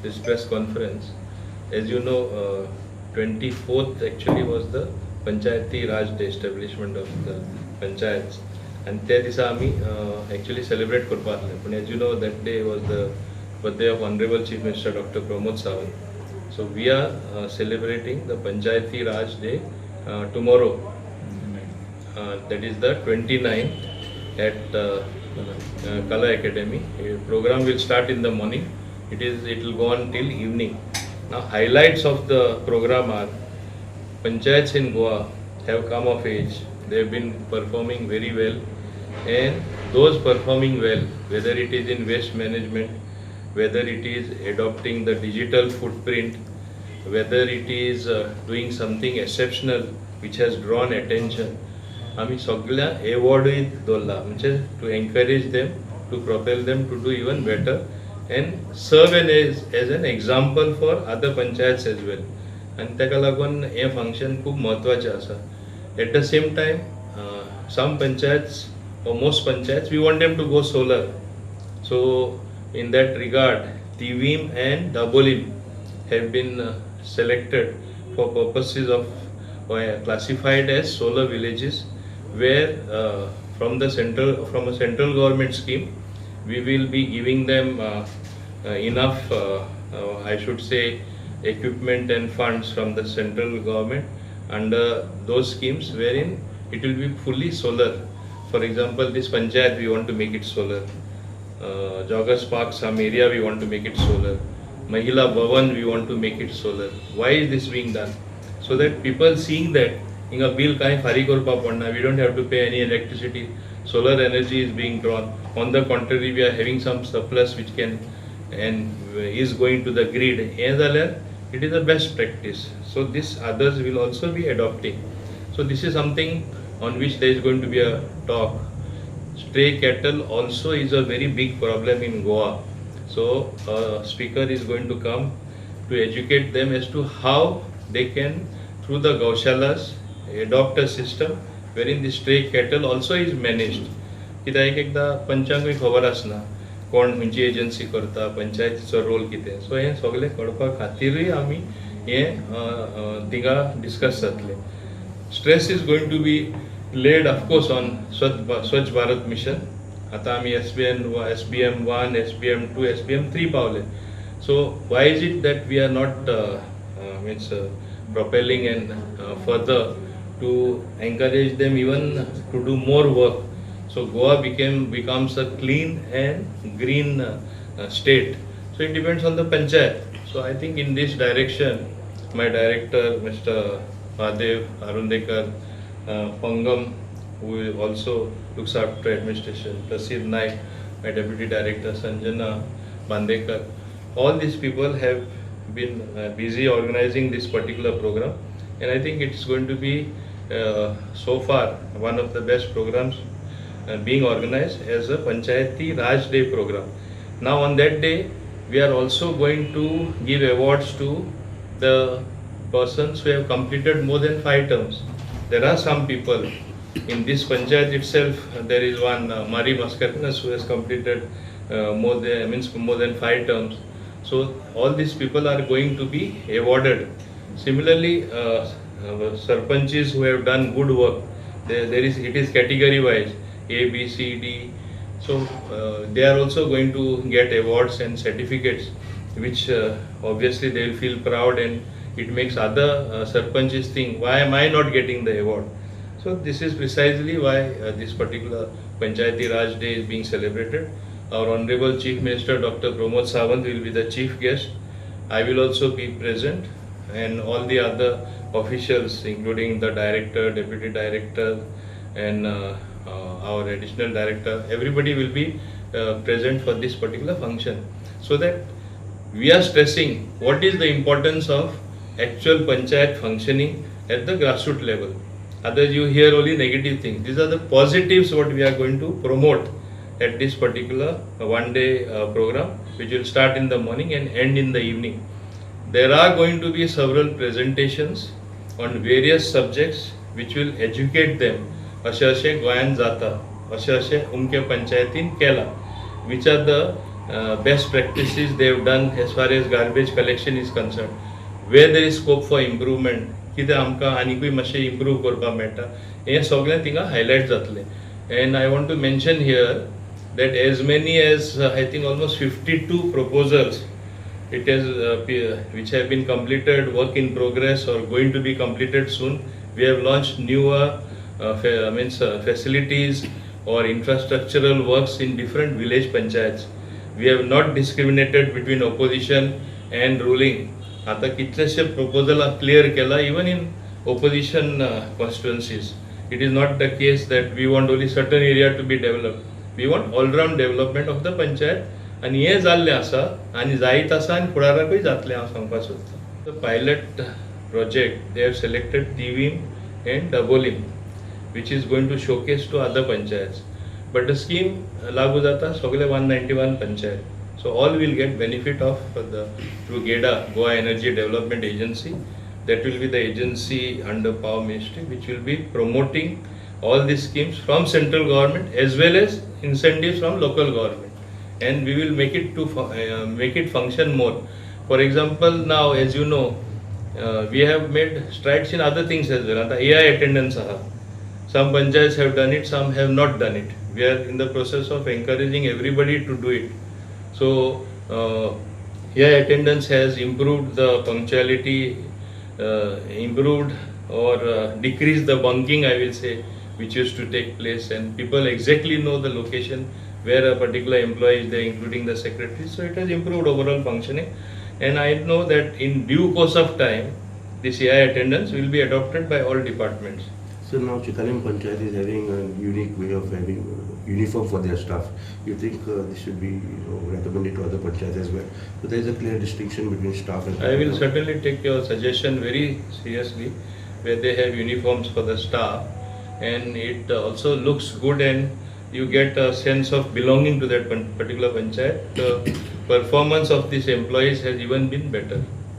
this press conference. As you know, 24th actually was the Panchayati Raj Day, establishment of the panchayats, and त्या दिसा आम्ही actually celebrate करपा आसले. But as you know, that day was the birthday of Honorable Chief Minister Dr. Pramod Sawant. So we are celebrating the Panchayati Raj Day tomorrow. That is the 29th at Kala Academy. A program will start in the morning. It will go on till evening. Now highlights of the program are panchayats in Goa have come of age. They have been performing very well, and those performing well, whether it is in waste management, whether it is adopting the digital footprint, whether it is doing something exceptional which has drawn attention, आम्ही सगळ्या एवॉर्डूय दवरला, म्हणजे to encourage them, to propel them to do even better and serve as an example for other panchayats as well. And ताका लागून हे function खूब महत्वाचें आसा. At the same time, some panchayats or most panchayats we want them to go solar. So in that regard, Tivim and Dabolim have been selected for purposes of classified as solar villages, where from a central government scheme we will be giving them enough I should say equipment and funds from the central government under those schemes wherein it will be fully solar. For example, this panchayat we want to make it solar, Joggers Park some area we want to make it solar, Mahila Bhavan we want to make it solar. Why is this being done? So that people seeing that inga bill kai fari korpa padna, we don't have to pay any electricity, solar energy is being drawn. On the contrary, we are having some surplus which can and is going to the grid. It is the best practice. So this others will also be adopting. So this is something on which there is going to be a talk. Stray cattle also is a very big problem in Goa. So a speaker is going to come to educate them as to how they can, through the Gaushalas, adopt a system wherein the stray cattle also is managed. कित्याक एकदा पंचांकूय खबर आसना कोण खंयची agency करता, पंचायतीचो role कितें. सो हें सगळें कळपा खातीरूय आमी हें थिंगा डिस्कस जातलें. Stress is going to be laid of course on Swachh Bharat mission. आता आमी SBM 1, SBM 2, SBM 3 Pawle. So why is it that we are not propelling and further to encourage them even to do more work? So Goa becomes a clean and green state. So it depends on the panchayat. So I think in this direction, my director Mr. Mahadev Arundekar, Pangam, who also looks after administration, Prasid Naik, my deputy director, Sanjana Bandekar, all these people have been busy organizing this particular program, and I think it's going to be so far one of the best programs being organized as a Panchayati Raj Day program. Now on that day, we are also going to give awards to the persons who have completed more than 5 terms. There are some people in this panchayat itself. There is one Mari Mascarenas who has completed more than 5 terms. So all these people are going to be awarded. Similarly, sarpanches who have done good work, it is category wise, A, B, C, D. So they are also going to get awards and certificates, which obviously they will feel proud, and it makes other sarpanches think, why am I not getting the award? So this is precisely why this particular Panchayati Raj Day is being celebrated. Our Honorable Chief Minister Dr. Pramod Sawant will be the chief guest. I will also be present, and all the other officials including the director, deputy director, and our additional director, everybody will be present for this particular function, so that we are stressing what is the importance of actual panchayat functioning at the grassroots level. Otherwise you hear only negative things. These are the positives what we are going to promote at this particular one day program, which will start in the morning and end in the evening. There are going to be several presentations on various subjects which will educate them अशें गोंयांत जाता, अशें उमके पंचायतीन केला, which are the best practices they have done as far as garbage collection is concerned, where there is scope for improvement, कितें आमकां आनीकूय मातशें improve करपाक मेळटा, हें सगळें थिंगा highlight जातलें. And I want to mention here that as many as I think almost 52 proposals it has which have been completed, work in progress or going to be completed soon. We have launched newer facilities or infrastructural works in different village panchayats. We have not discriminated between opposition and ruling. आता कितलेशे proposal clear केला even in opposition constituencies. It is not the case that we want only certain area to be developed. We want all-round development of the panchayat आणि हे जाल्लें आसा आणि जायत आसा आणि फुडाराकूय जातलें हांव सांगपाक सोदतां. The pilot project they have selected Tivim and Dabolim, which is going to showcase to other panchayats. But the scheme लागू जाता सगळे 191 panchayat. So all will get benefit of through GEDA, Goa Energy Development Agency. That will be the agency under Power Ministry, which will be promoting all these schemes from central government as well as incentives from local government. And we will make it function more. For example, now as you know, we have made strides in other things as well. The AI attendance, some panchayats have done it, some have not done it. We are in the process of encouraging everybody to do it. So AI attendance has improved the punctuality, improved or decreased the bunking, I will say, which used to take place, and people exactly know the location where a particular employee is there, including the secretary. So it has improved overall functioning, and I know that in due course of time, this AI attendance will be adopted by all departments. So now Chikalim Panchayat is having a unique way of having uniform for their staff. You think this should be recommended to other panchayats as well? So there is a clear distinction between staff and. I will certainly take your suggestion very seriously, where they have uniforms for the staff, and it also looks good, and you get a sense of belonging to that particular panchayat. The performance of these employees has even been better.